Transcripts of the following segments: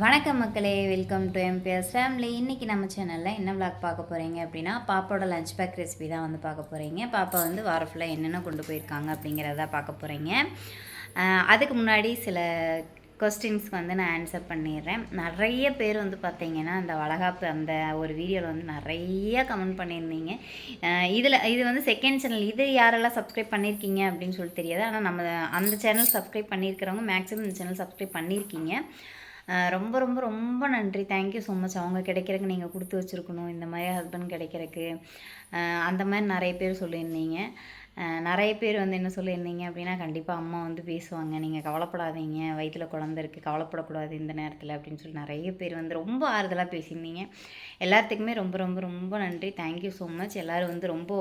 வணக்கம் மக்களே, welcome to MBS family. இன்றைக்கி நம்ம சேனலில் என்ன விளாக் பார்க்க போகிறீங்க அப்படின்னா, பாப்பாவோட லஞ்ச் பேக் ரெசிபி தான் வந்து பார்க்க போகிறீங்க. பாப்பா வந்து வாரம் ஃபுல்லாக என்னென்ன கொண்டு போயிருக்காங்க அப்படிங்கிறத பார்க்க போகிறீங்க. அதுக்கு முன்னாடி சில கொஸ்டின்ஸ்க்கு வந்து நான் ஆன்சர் பண்ணிடுறேன். நிறைய பேர் வந்து பார்த்தீங்கன்னா அந்த வளகாப்பு அந்த ஒரு வீடியோவில் வந்து நிறைய கமெண்ட் பண்ணியிருந்தீங்க. இது வந்து செகண்ட் சேனல், இது யாரெல்லாம் சப்ஸ்கிரைப் பண்ணியிருக்கீங்க அப்படின்னு சொல்லிட்டு தெரியாது. ஆனால் நம்ம அந்த சேனல் சப்ஸ்கிரைப் பண்ணியிருக்கிறவங்க மேக்ஸிமம் இந்த சேனல் சப்ஸ்கிரைப் பண்ணியிருக்கீங்க. ரொம்ப ரொம்ப ரொம்ப நன்றி. Thank you so much. அவங்க கிடைக்கிறதுக்கு நீங்கள் கொடுத்து வச்சுருக்கணும், இந்த மாதிரி ஹஸ்பண்ட் கிடைக்கிறதுக்கு, அந்த மாதிரி நிறைய பேர் சொல்லியிருந்தீங்க. நிறைய பேர் வந்து என்ன சொல்லியிருந்தீங்க அப்படின்னா, கண்டிப்பாக அம்மா வந்து பேசுவாங்க, நீங்கள் கவலைப்படாதீங்க, வயிற்றில் குழந்தை இருக்குது, கவலைப்படக்கூடாது இந்த நேரத்தில் அப்படின்னு சொல்லி நிறைய பேர் வந்து ரொம்ப ஆறுதலாக பேசியிருந்தீங்க. எல்லாத்துக்குமே ரொம்ப ரொம்ப ரொம்ப நன்றி. Thank you so much. எல்லோரும் வந்து ரொம்ப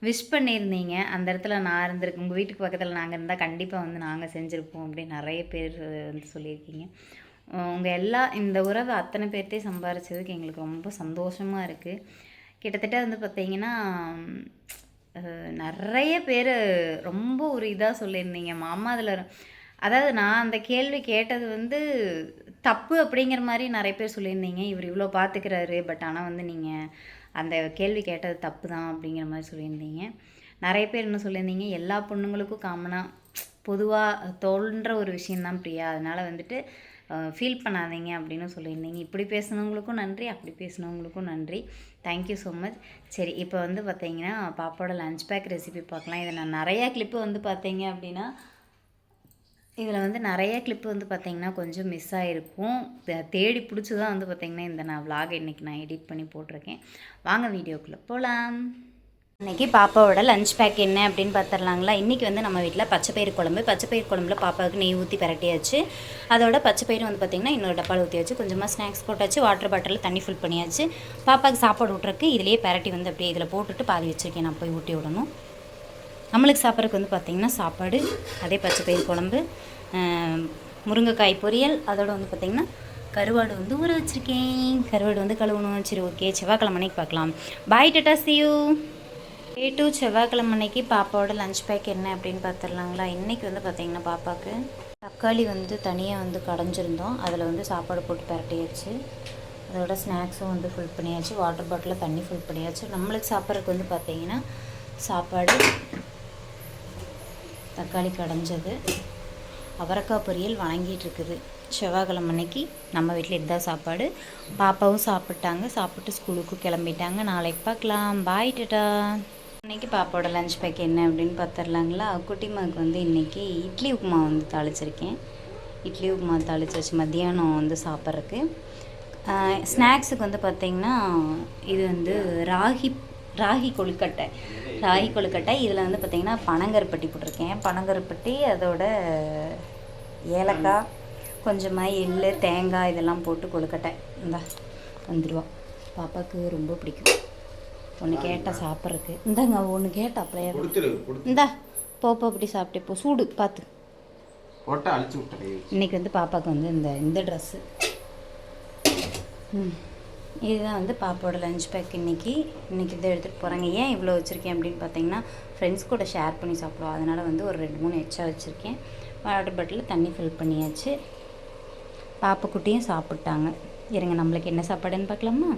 விஷ் பண்ணியிருந்தீங்க. அந்த இடத்துல நான் இருந்திருக்கு, உங்கள் வீட்டுக்கு பக்கத்தில் நாங்கள் இருந்தால் கண்டிப்பாக வந்து நாங்கள் செஞ்சுருப்போம் அப்படின்னு நிறைய பேர் வந்து சொல்லியிருக்கீங்க. உங்கள் இந்த உறவை அத்தனை பேர்த்தையும் சம்பாரிச்சதுக்கு எங்களுக்கு ரொம்ப சந்தோஷமாக இருக்குது. கிட்டத்தட்ட வந்து பார்த்திங்கன்னா நிறைய பேர் ரொம்ப ஒரு இதாக சொல்லியிருந்தீங்க, மாமா அதில், அதாவது நான் அந்த கேள்வி கேட்டது வந்து தப்பு அப்படிங்கிற மாதிரி நிறைய பேர் சொல்லியிருந்தீங்க. இவர் இவ்வளோ பார்த்துக்கிறாரு, பட் ஆனால் வந்து நீங்கள் அந்த கேள்வி கேட்டது தப்பு தான் அப்படிங்கிற மாதிரி சொல்லியிருந்தீங்க. நிறைய பேர் என்ன சொல்லியிருந்தீங்க, எல்லா பொண்ணுங்களுக்கும் காமனாக பொதுவாக தோன்ற ஒரு விஷயந்தான் பிரியா, அதனால் வந்துட்டு ஃபீல் பண்ணாதீங்க அப்படின்னு சொல்லியிருந்தீங்க. இப்படி பேசுனவங்களுக்கும் நன்றி, அப்படி பேசுனவங்களுக்கும் நன்றி. Thank you so much. சரி, இப்போ வந்து பார்த்தீங்கன்னா பாப்பாவோட லஞ்ச் பேக் ரெசிபி பார்க்கலாம். இதை நான் நிறையா கிளிப்பு வந்து பார்த்தீங்க அப்படின்னா, இதில் வந்து நிறைய கிளிப்பு வந்து பார்த்திங்கன்னா கொஞ்சம் மிஸ் ஆகிருக்கும். தேடி பிடிச்சி தான் வந்து பார்த்திங்கன்னா இந்த நான் விலாக் இன்றைக்கி நான் எடிட் பண்ணி போட்டிருக்கேன். வாங்க வீடியோக்குள்ளே போகலாம். இன்றைக்கி பாப்பாவோட லஞ்ச் பேக் என்ன அப்படின்னு பார்த்துடலாங்களா. இன்றைக்கி வந்து நம்ம வீட்டில் பச்சைப்பயிறு குழம்புல பாப்பாவுக்கு நெய் ஊற்றி பரட்டியாச்சு. அதோட பச்சைப்பயிறு வந்து பார்த்திங்கன்னா இன்னொரு டப்பாவில் ஊற்றியாச்சு. கொஞ்சமாக ஸ்நாக்ஸ் போட்டாச்சு. வாட்டர் பாட்டிலில் தண்ணி ஃபுல் பண்ணியாச்சு. பாப்பாவுக்கு சாப்பாடு விட்றதுக்கு இதிலேயே பரட்டி வந்து அப்படியே இதில் போட்டுட்டு பாதி வச்சுருக்கேன், நான் போய் ஊட்டி விடணும். நம்மளுக்கு சாப்பிட்றதுக்கு வந்து பார்த்திங்கன்னா சாப்பாடு, அதே பச்சைப்பயிறு குழம்பு, முருங்கைக்காய் பொரியல், அதோடு வந்து பார்த்திங்கன்னா கருவாடு வந்து ஊற வச்சுருக்கேன். கருவாடு வந்து கழுவணும். சரி, ஓகே, செவ்வாய்க்கிழமைக்கு பார்க்கலாம். பாய், டாடா, see you. டூ செவ்வாய்க்கிழமைக்கு பாப்பாவோட லஞ்ச் பேக் என்ன அப்படின்னு பார்த்துடலாங்களா. இன்றைக்கி வந்து பார்த்திங்கன்னா பாப்பாவுக்கு தக்காளி வந்து தனியாக வந்து கடைஞ்சிருந்தோம், அதில் வந்து சாப்பாடு போட்டு பரட்டியாச்சு. அதோட ஸ்நாக்ஸும் வந்து ஃபுல் பண்ணியாச்சு. வாட்டர் பாட்டிலில் தண்ணி ஃபுல் பண்ணியாச்சு. நம்மளுக்கு சாப்பிட்றதுக்கு வந்து பார்த்திங்கன்னா சாப்பாடு, தக்காளி கடைஞ்சது, அவரைக்காய் பொரியல் வணங்கிட்டு இருக்குது. செவ்வாய்க்கிழமைக்கு நம்ம வீட்டில் இதுதான் சாப்பாடு. பாப்பாவும் சாப்பிட்டாங்க, சாப்பிட்டு ஸ்கூலுக்கு கிளம்பிட்டாங்க. நாளைக்கு பார்க்கலாம். பாய், டாடா. இன்றைக்கி பாப்பாவோட லஞ்ச் பேக் என்ன அப்படின்னு பார்த்துடலாங்களா. குட்டிமாவுக்கு வந்து இன்றைக்கி இட்லி உப்புமா வந்து தாளிச்சிருக்கேன். இட்லி உப்புமா தாளிச்சாச்சு மத்தியானம் வந்து சாப்பிட்றதுக்கு. ஸ்நாக்ஸுக்கு வந்து பார்த்திங்கன்னா இது வந்து ராகி கொழுக்கட்டை. இதில் வந்து பார்த்திங்கன்னா பனங்கருப்பட்டி போட்டிருக்கேன். பனங்கருப்பட்டி, அதோட ஏலக்காய், கொஞ்சமாக எள், தேங்காய் இதெல்லாம் போட்டு கொழுக்கட்டை. இந்தா வந்துடுவா, பாப்பாவுக்கு ரொம்ப பிடிக்கும். ஒன்று கேட்டால் சாப்பிட்றதுக்கு. இந்தாங்க, ஒன்று கேட்டா அப்படியே இந்தா போப்போ அப்படி சாப்பிட்டே போ, சூடு பார்த்து. இன்றைக்கி வந்து பாப்பாவுக்கு வந்து இந்த ட்ரெஸ்ஸு, இதுதான் வந்து பாப்பாவோட லஞ்ச் பேக். இன்றைக்கி இதை எடுத்துகிட்டு போகிறாங்க. ஏன் இவ்வளோ வச்சுருக்கேன் அப்படின்னு பார்த்தீங்கன்னா, ஃப்ரெண்ட்ஸ் கூட ஷேர் பண்ணி சாப்பிடுவோம், அதனால் வந்து ஒரு 2-3 எக்ஸ்ட்ரா வச்சுருக்கேன். வாட்டர் பாட்டிலில் தண்ணி ஃபில் பண்ணியாச்சு. பாப்பா குட்டியும் சாப்பிட்டாங்க. இருங்க, நம்மளுக்கு என்ன சாப்பாடுன்னு பார்க்கலாமா.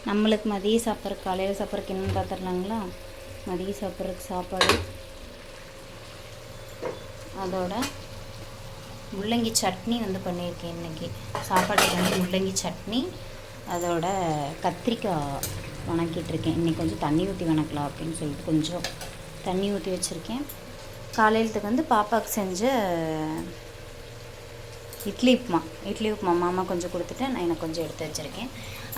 நம்மளுக்கு மதியம் சாப்பிட்றதுக்கு, காலையில் சாப்பிட்றதுக்கு என்னென்னு பார்த்துடலாங்களா. மதியம் சாப்பிட்றதுக்கு சாப்பாடு, அதோட முள்ளங்கி சட்னி வந்து பண்ணியிருக்கேன். இன்றைக்கி சாப்பாட்டுக்கு வந்து முள்ளங்கி சட்னி, அதோட கத்திரிக்காய் வணக்கிட்டுருக்கேன். இன்றைக்கி கொஞ்சம் தண்ணி ஊற்றி வணக்கலாம் அப்படின்னு சொல்லிட்டு கொஞ்சம் தண்ணி ஊற்றி வச்சுருக்கேன். காலையிலத்துக்கு வந்து பாப்பாவுக்கு செஞ்ச இட்லி உப்புமா மாமா கொஞ்சம் கொடுத்துட்டு நான் எனக்கு கொஞ்சம் எடுத்து வச்சுருக்கேன்.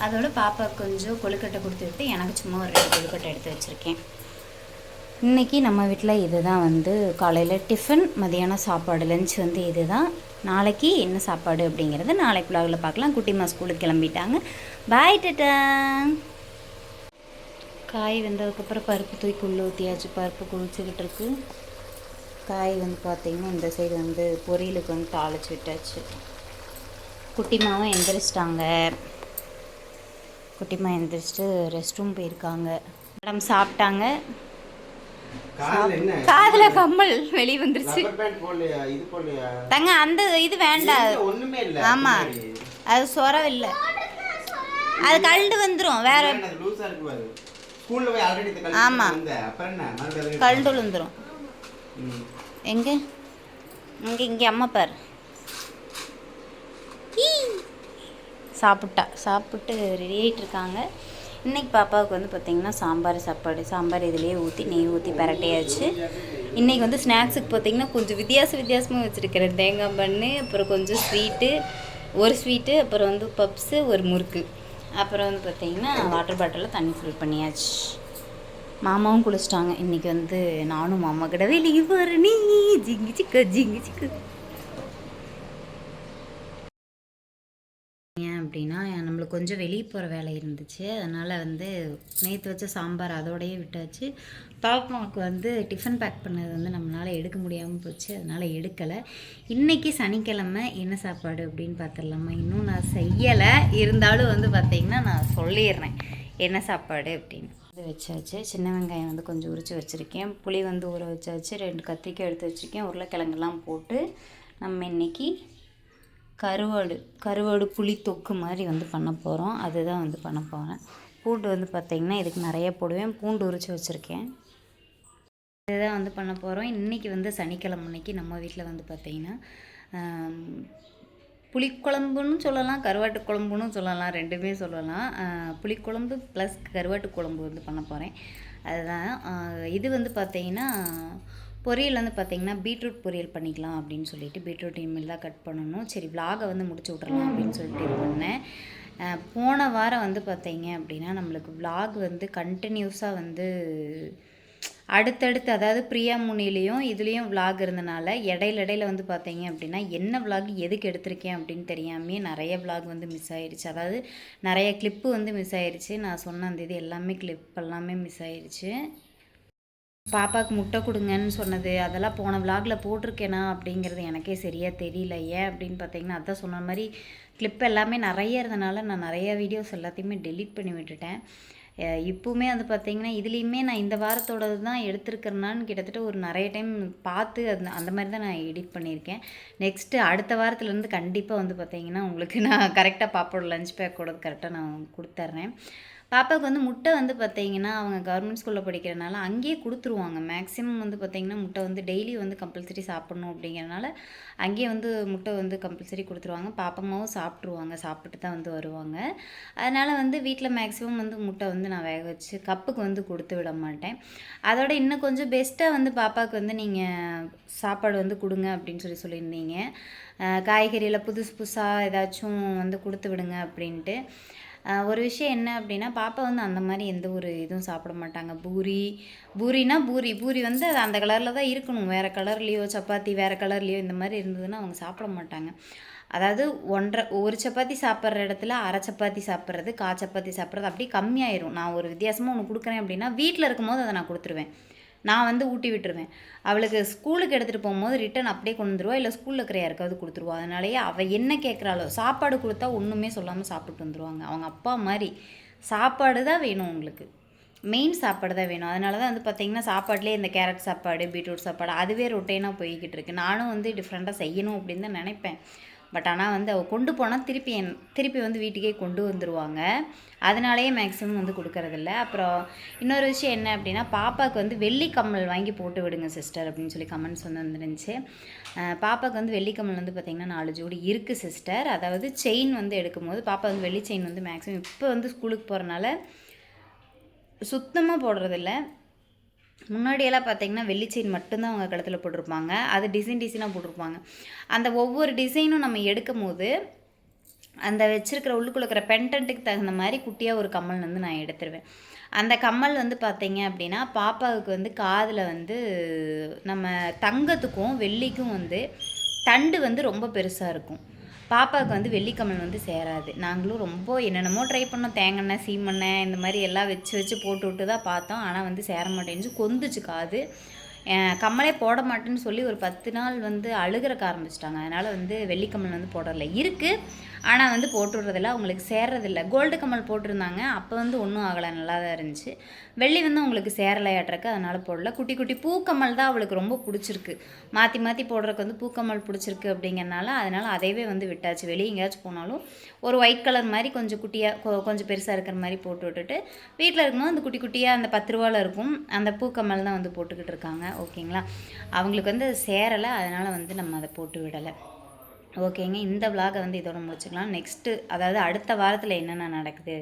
அதோட பாப்பாவுக்கு கொஞ்சம் கொழுக்கட்டை கொடுத்துட்டு எனக்கு சும்மா ஒரு 2 கொழுக்கட்டை எடுத்து வச்சுருக்கேன். இன்றைக்கி நம்ம வீட்டில் இது தான் வந்து காலையில் டிஃபன், மதியானம் சாப்பாடு, லஞ்ச் வந்து இது தான். நாளைக்கு என்ன சாப்பாடு அப்படிங்கிறது நாளைக்கு விலாகில் பார்க்கலாம். குட்டிமா ஸ்கூலுக்கு கிளம்பிட்டாங்க. பாய், டாடா. காய் வெந்ததுக்கப்புறம் பருப்பு தூக்கி உள்ளே ஊற்றியாச்சு. பருப்பு குளிச்சுக்கிட்டு இருக்கு. காய் வந்து பார்த்திங்கன்னா இந்த சைடு வந்து பொரியலுக்கு வந்து தாளித்து விட்டாச்சு. குட்டிமாவும் எந்திரிச்சிட்டாங்க. குட்டிமா எந்திரிச்சிட்டு ரெஸ்ட் ரூம் போயிருக்காங்க. மேடம் சாப்பிட்டாங்க. காதுல கம்மல் வெளியே வந்துருச்சு. தங்க அந்த இது வேண்டாம். ஆமா அது சொரம் இல்லை, அது கழண்டு வந்துடும் வேற. ஆமா கழண்டு விழுந்துடும். எங்க இங்கே இங்கே அம்மா பார் சாப்பிட்டு ரெடி ஆகிட்டு இருக்காங்க. இன்றைக்கி பாப்பாவுக்கு வந்து பார்த்திங்கன்னா சாம்பார் சாப்பாடு, சாம்பார் இதிலே ஊற்றி நெய் ஊற்றி பரட்டையாச்சு. இன்றைக்கி வந்து ஸ்நாக்ஸுக்கு பார்த்திங்கன்னா கொஞ்சம் வித்தியாசமாக வச்சுருக்கிறேன். தேங்காய் பண்ணு, அப்புறம் கொஞ்சம் ஸ்வீட்டு, ஒரு ஸ்வீட்டு, அப்புறம் வந்து பப்ஸு, ஒரு முறுக்கு, அப்புறம் வந்து பார்த்திங்கன்னா வாட்டர் பாட்டிலில் தண்ணி ஃபில் பண்ணியாச்சு. மாமாவும் குளிச்சிட்டாங்க. இன்றைக்கி வந்து நானும் மாமா கிட்டவே லீவ் வரனி ஜிங்கு சிக்கு ஏன் அப்படின்னா நம்மளுக்கு கொஞ்சம் வெளியே போகிற வேலை இருந்துச்சு. அதனால் வந்து நேற்று வச்ச சாம்பார் அதோடையே விட்டாச்சு. பாப்பாவுக்கு வந்து டிஃபன் பேக் பண்ணது வந்து நம்மளால் எடுக்க முடியாமல் போச்சு, அதனால் எடுக்கலை. இன்றைக்கி சனிக்கிழமை என்ன சாப்பாடு அப்படின்னு பார்த்துடலாமா? இன்னும் நான் செய்யலை, இருந்தாலும் வந்து பார்த்திங்கன்னா நான் சொல்லிடுறேன் என்ன சாப்பாடு அப்படின்னு. இது வச்சாச்சு. சின்ன வெங்காயம் வந்து கொஞ்சம் உரித்து வச்சுருக்கேன், புளி வந்து ஊற வச்சாச்சு, 2 கத்திரிக்காய் எடுத்து வச்சுருக்கேன், உருளைக்கிழங்கெல்லாம் போட்டு நம்ம இன்றைக்கி கருவாடு புளி தொக்கு மாதிரி வந்து பண்ண போகிறோம். அதுதான் வந்து பண்ண போகிறேன். பூண்டு வந்து பார்த்திங்கன்னா இதுக்கு நிறைய போடுவேன், பூண்டு உரித்து வச்சுருக்கேன். இதுதான் வந்து பண்ண போகிறோம். இன்றைக்கி வந்து சனிக்கிழமை அன்னைக்கு நம்ம வீட்டில் வந்து பார்த்திங்கன்னா புளிக்குழம்புன்னு சொல்லலாம், கருவாட்டு குழம்புன்னு சொல்லலாம், ரெண்டுமே சொல்லலாம். புளிக்குழம்பு ப்ளஸ் கருவாட்டு குழம்பு வந்து பண்ண போகிறேன். அதுதான் இது வந்து பார்த்திங்கன்னா பொரியல் வந்து பார்த்திங்கன்னா பீட்ரூட் பொரியல் பண்ணிக்கலாம் அப்படின்னு சொல்லிட்டு பீட்ரூட் இனிமேல் தான் கட் பண்ணணும். சரி விலாகை வந்து முடிச்சு விட்றலாம் அப்படின்னு சொல்லிட்டு இது பண்ணேன். போன வாரம் வந்து பார்த்திங்க அப்படின்னா நம்மளுக்கு விலாக் வந்து கண்டினியூஸாக வந்து அடுத்தடுத்து, அதாவது பிரியா முனிலையும் இதுலேயும் விலாக் இருந்தனால இடையில வந்து பார்த்தீங்க அப்படின்னா என்ன விலாக் எதுக்கு எடுத்திருக்கேன் அப்படின்னு தெரியாமே நிறைய விலாக் வந்து மிஸ் ஆயிடுச்சு. அதாவது நிறைய கிளிப்பு வந்து மிஸ் ஆயிடுச்சு. நான் சொன்ன அந்த இது எல்லாமே கிளிப் எல்லாமே மிஸ் ஆயிடுச்சு. பாப்பாவுக்கு முட்டை கொடுங்கன்னு சொன்னது அதெல்லாம் போன விலாகில் போட்டிருக்கேனா அப்படிங்கிறது எனக்கே சரியாக தெரியல. ஏன் அப்படின்னு பார்த்தீங்கன்னா அதான் சொன்ன மாதிரி கிளிப் எல்லாமே நிறைய இருந்தனால நான் நிறைய வீடியோஸ் எல்லாத்தையுமே டெலீட் பண்ணி விட்டுட்டேன். இப்போவுமே வந்து பார்த்திங்கன்னா இதுலேயுமே நான் இந்த வாரத்தோடது தான் எடுத்துருக்கிறேனான்னு கிட்டத்தட்ட ஒரு நிறைய டைம் பார்த்து அந்த மாதிரி தான் நான் எடிட் பண்ணியிருக்கேன். நெக்ஸ்ட்டு அடுத்த வாரத்துலேருந்து கண்டிப்பாக வந்து பார்த்திங்கன்னா உங்களுக்கு நான் கரெக்டாக பாப்பாவோட லஞ்ச் பேக்கோட கரெக்டாக நான் கொடுத்துட்றேன். பாப்பாவுக்கு வந்து முட்டை வந்து பார்த்திங்கன்னா அவங்க கவர்மெண்ட் ஸ்கூலில் படிக்கிறனால அங்கேயே கொடுத்துருவாங்க. மேக்ஸிமம் வந்து பார்த்திங்கன்னா முட்டை வந்து டெய்லி வந்து கம்பல்சரி சாப்பிட்ணும் அப்படிங்கிறனால அங்கேயே வந்து முட்டை வந்து கம்பல்சரி கொடுத்துருவாங்க. பாப்பம்மாவும் சாப்பிட்ருவாங்க, சாப்பிட்டு தான் வந்து வருவாங்க. அதனால் வந்து வீட்டில் மேக்ஸிமம் வந்து முட்டை வந்து நான் வேக வச்சு கப்புக்கு வந்து கொடுத்து விட மாட்டேன். அதோட இன்னும் கொஞ்சம் பெஸ்ட்டாக வந்து பாப்பாவுக்கு வந்து நீங்கள் சாப்பாடு வந்து கொடுங்க அப்படின்னு சொல்லியிருந்தீங்க. காய்கறியில் புதுசாக ஏதாச்சும் வந்து கொடுத்து விடுங்க அப்படின்ட்டு. ஒரு விஷயம் என்ன அப்படின்னா பாப்பா வந்து அந்த மாதிரி எந்த ஒரு இதுவும் சாப்பிட மாட்டாங்க. பூரினா பூரி வந்து அது அந்த கலரில் தான் இருக்கணும், வேறு கலர்லேயோ சப்பாத்தி வேறு கலர்லேயோ இந்த மாதிரி இருந்ததுன்னா அவங்க சாப்பிட மாட்டாங்க. அதாவது ஒரு சப்பாத்தி சாப்பிட்ற இடத்துல அரை சப்பாத்தி சாப்பிட்றது, சப்பாத்தி சாப்பிட்றது அப்படி கம்மியாயிரும். நான் ஒரு வித்தியாசமாக ஒன்று கொடுக்குறேன் அப்படின்னா வீட்டில் இருக்கும்போது அதை நான் கொடுத்துருவேன், நான் வந்து ஊட்டி விட்டுருவேன். அவளுக்கு ஸ்கூலுக்கு எடுத்துகிட்டு போகும்போது ரிட்டன் அப்படியே கொண்டு வந்துடுவா, இல்லை ஸ்கூலில் இருக்கிற யாருக்காவது கொடுத்துருவா. அதனாலேயே அவள் என்ன கேட்குறாளோ சாப்பாடு கொடுத்தா ஒன்றுமே சொல்லாமல் சாப்பிட்டு வந்துடுவாங்க. அவங்க அப்பா மாதிரி சாப்பாடு தான் வேணும், உங்களுக்கு மெயின் சாப்பாடு தான் வேணும். அதனால தான் வந்து பார்த்திங்கன்னா சாப்பாட்லேயே இந்த கேரட் சாப்பாடு, பீட்ரூட் சாப்பாடு அதுவே ரொட்டீனாக போய்கிட்டு இருக்கு. நானும் வந்து டிஃப்ரெண்ட்டாக செய்யணும் அப்படின்னு தான் நினைப்பேன். பட் ஆனால் வந்து அவள் கொண்டு போனால் திருப்பி வந்து வீட்டுக்கே கொண்டு வந்துடுவாங்க. அதனாலேயே மேக்ஸிமம் வந்து கொடுக்கறதில்ல. அப்புறம் இன்னொரு விஷயம் என்ன அப்படின்னா பாப்பாவுக்கு வந்து வெள்ளி கம்மல் வாங்கி போட்டு விடுங்க சிஸ்டர் அப்படின்னு சொல்லி கமெண்ட்ஸ் வந்து வந்துருந்துச்சு. பாப்பாவுக்கு வந்து வெள்ளி கம்மல் வந்து பார்த்திங்கன்னா 4 ஜோடி இருக்குது சிஸ்டர். அதாவது செயின் வந்து எடுக்கும்போது பாப்பா வந்து வெள்ளி செயின் வந்து மேக்ஸிமம் இப்போ வந்து ஸ்கூலுக்கு போகிறனால சுத்தமாக போடுறதில்ல. முன்னாடியெல்லாம் பார்த்திங்கன்னா வெள்ளி செயின் மட்டும்தான் அவங்க கழுத்தில் போட்டிருப்பாங்க, அது டிசைனாக போட்டிருப்பாங்க. அந்த ஒவ்வொரு டிசைனும் நம்ம எடுக்கும் போது அந்த வச்சுருக்கிற உள்ளுக்குள்ள இருக்கிற பெண்டன்ட்டுக்கு தகுந்த மாதிரி குட்டியாக ஒரு கம்மல் வந்து நான் எடுத்துருவேன். அந்த கம்மல் வந்து பார்த்திங்க அப்படின்னா பாப்பாவுக்கு வந்து காதில் வந்து நம்ம தங்கத்துக்கும் வெள்ளிக்கும் வந்து தண்டு வந்து ரொம்ப பெருசாக இருக்கும். பாப்பாவுக்கு வந்து வெள்ளிக்கம்மல் வந்து சேராது. நாங்களும் ரொம்ப என்னென்னமோ ட்ரை பண்ணோம், தேங்காய் சீமெண்ணெய் இந்த மாதிரி எல்லாம் வச்சு போட்டு விட்டு தான் பார்த்தோம். ஆனால் வந்து சேர மாட்டேங்குது, கொந்துச்சு காது. கம்மலே போட மாட்டேன்னு சொல்லி ஒரு 10 நாள் வந்து அழுகிறக்க ஆரம்பிச்சிட்டாங்க. அதனால் வந்து வெள்ளி கம்மல் வந்து போடல. இருக்குது, ஆனால் வந்து போட்டு விட்றதில்ல, அவங்களுக்கு சேர்றதில்ல. கோல்டு கம்மல் போட்டிருந்தாங்க, அப்போ வந்து ஒன்றும் ஆகலை, நல்லா தான் இருந்துச்சு. வெள்ளி வந்து உங்களுக்கு சேரலையாட்டிருக்கு, அதனால் போடல. குட்டி குட்டி பூக்கம்மல் தான் அவளுக்கு ரொம்ப பிடிச்சிருக்கு. மாற்றி மாற்றி போடுறதுக்கு வந்து பூக்கம்மல் பிடிச்சிருக்கு அப்படிங்கிறனால, அதனால் அதையவே வந்து விட்டாச்சு. வெளியே எங்கேயாச்சும் போனாலும் ஒரு ஒயிட் கலர் மாதிரி கொஞ்சம் குட்டியாக கொஞ்சம் பெருசாக இருக்கிற மாதிரி போட்டு விட்டுட்டு, வீட்டில் இருக்கும்போது அந்த குட்டி குட்டியாக அந்த 10 ரூபாவில் இருக்கும் அந்த பூக்கம்மல் தான் வந்து போட்டுக்கிட்டு இருக்காங்க. ஓகேங்களா, அவங்களுக்கு வந்து சேரலை, அதனால் வந்து நம்ம அதை போட்டு விடலை. ஓகேங்க, இந்த விலாகை வந்து இதோட முடிச்சுக்கலாம். நெக்ஸ்ட்டு அதாவது அடுத்த வாரத்தில் என்னென்ன நடக்குது,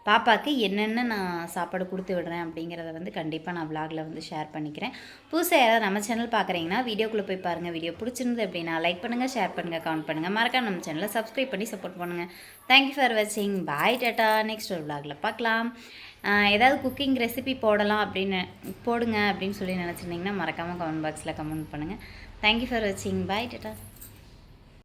பாப்பாவுக்கு என்னென்ன நான் சாப்பாடு கொடுத்து விடுறேன் அப்படிங்கிறத வந்து கண்டிப்பாக நான் விலாகில் வந்து ஷேர் பண்ணிக்கிறேன். புதுசாக யாராவது நம்ம சேனல் பார்க்குறீங்கன்னா வீடியோக்குள்ளே போய் பாருங்கள். வீடியோ பிடிச்சிருந்து அப்படின்னா லைக் பண்ணுங்கள், ஷேர் பண்ணுங்கள், கமெண்ட் பண்ணுங்கள். மறக்காம நம்ம சேனலை சப்ஸ்கிரைப் பண்ணி சப்போர்ட் பண்ணுங்கள். தேங்க்யூ ஃபார் வாட்சிங். பாய் டாட்டா. நெக்ஸ்ட் ஒரு விலாகில் பார்க்கலாம். ஏதாவது குக்கிங் ரெசிபி போடலாம் அப்படின்னு போடுங்க அப்படின்னு சொல்லி நினச்சிருந்தீங்கன்னா மறக்காமல் கமெண்ட் பாக்ஸில் கமெண்ட் பண்ணுங்கள். தேங்க்யூ ஃபார் வாட்சிங். பாய் டாட்டா.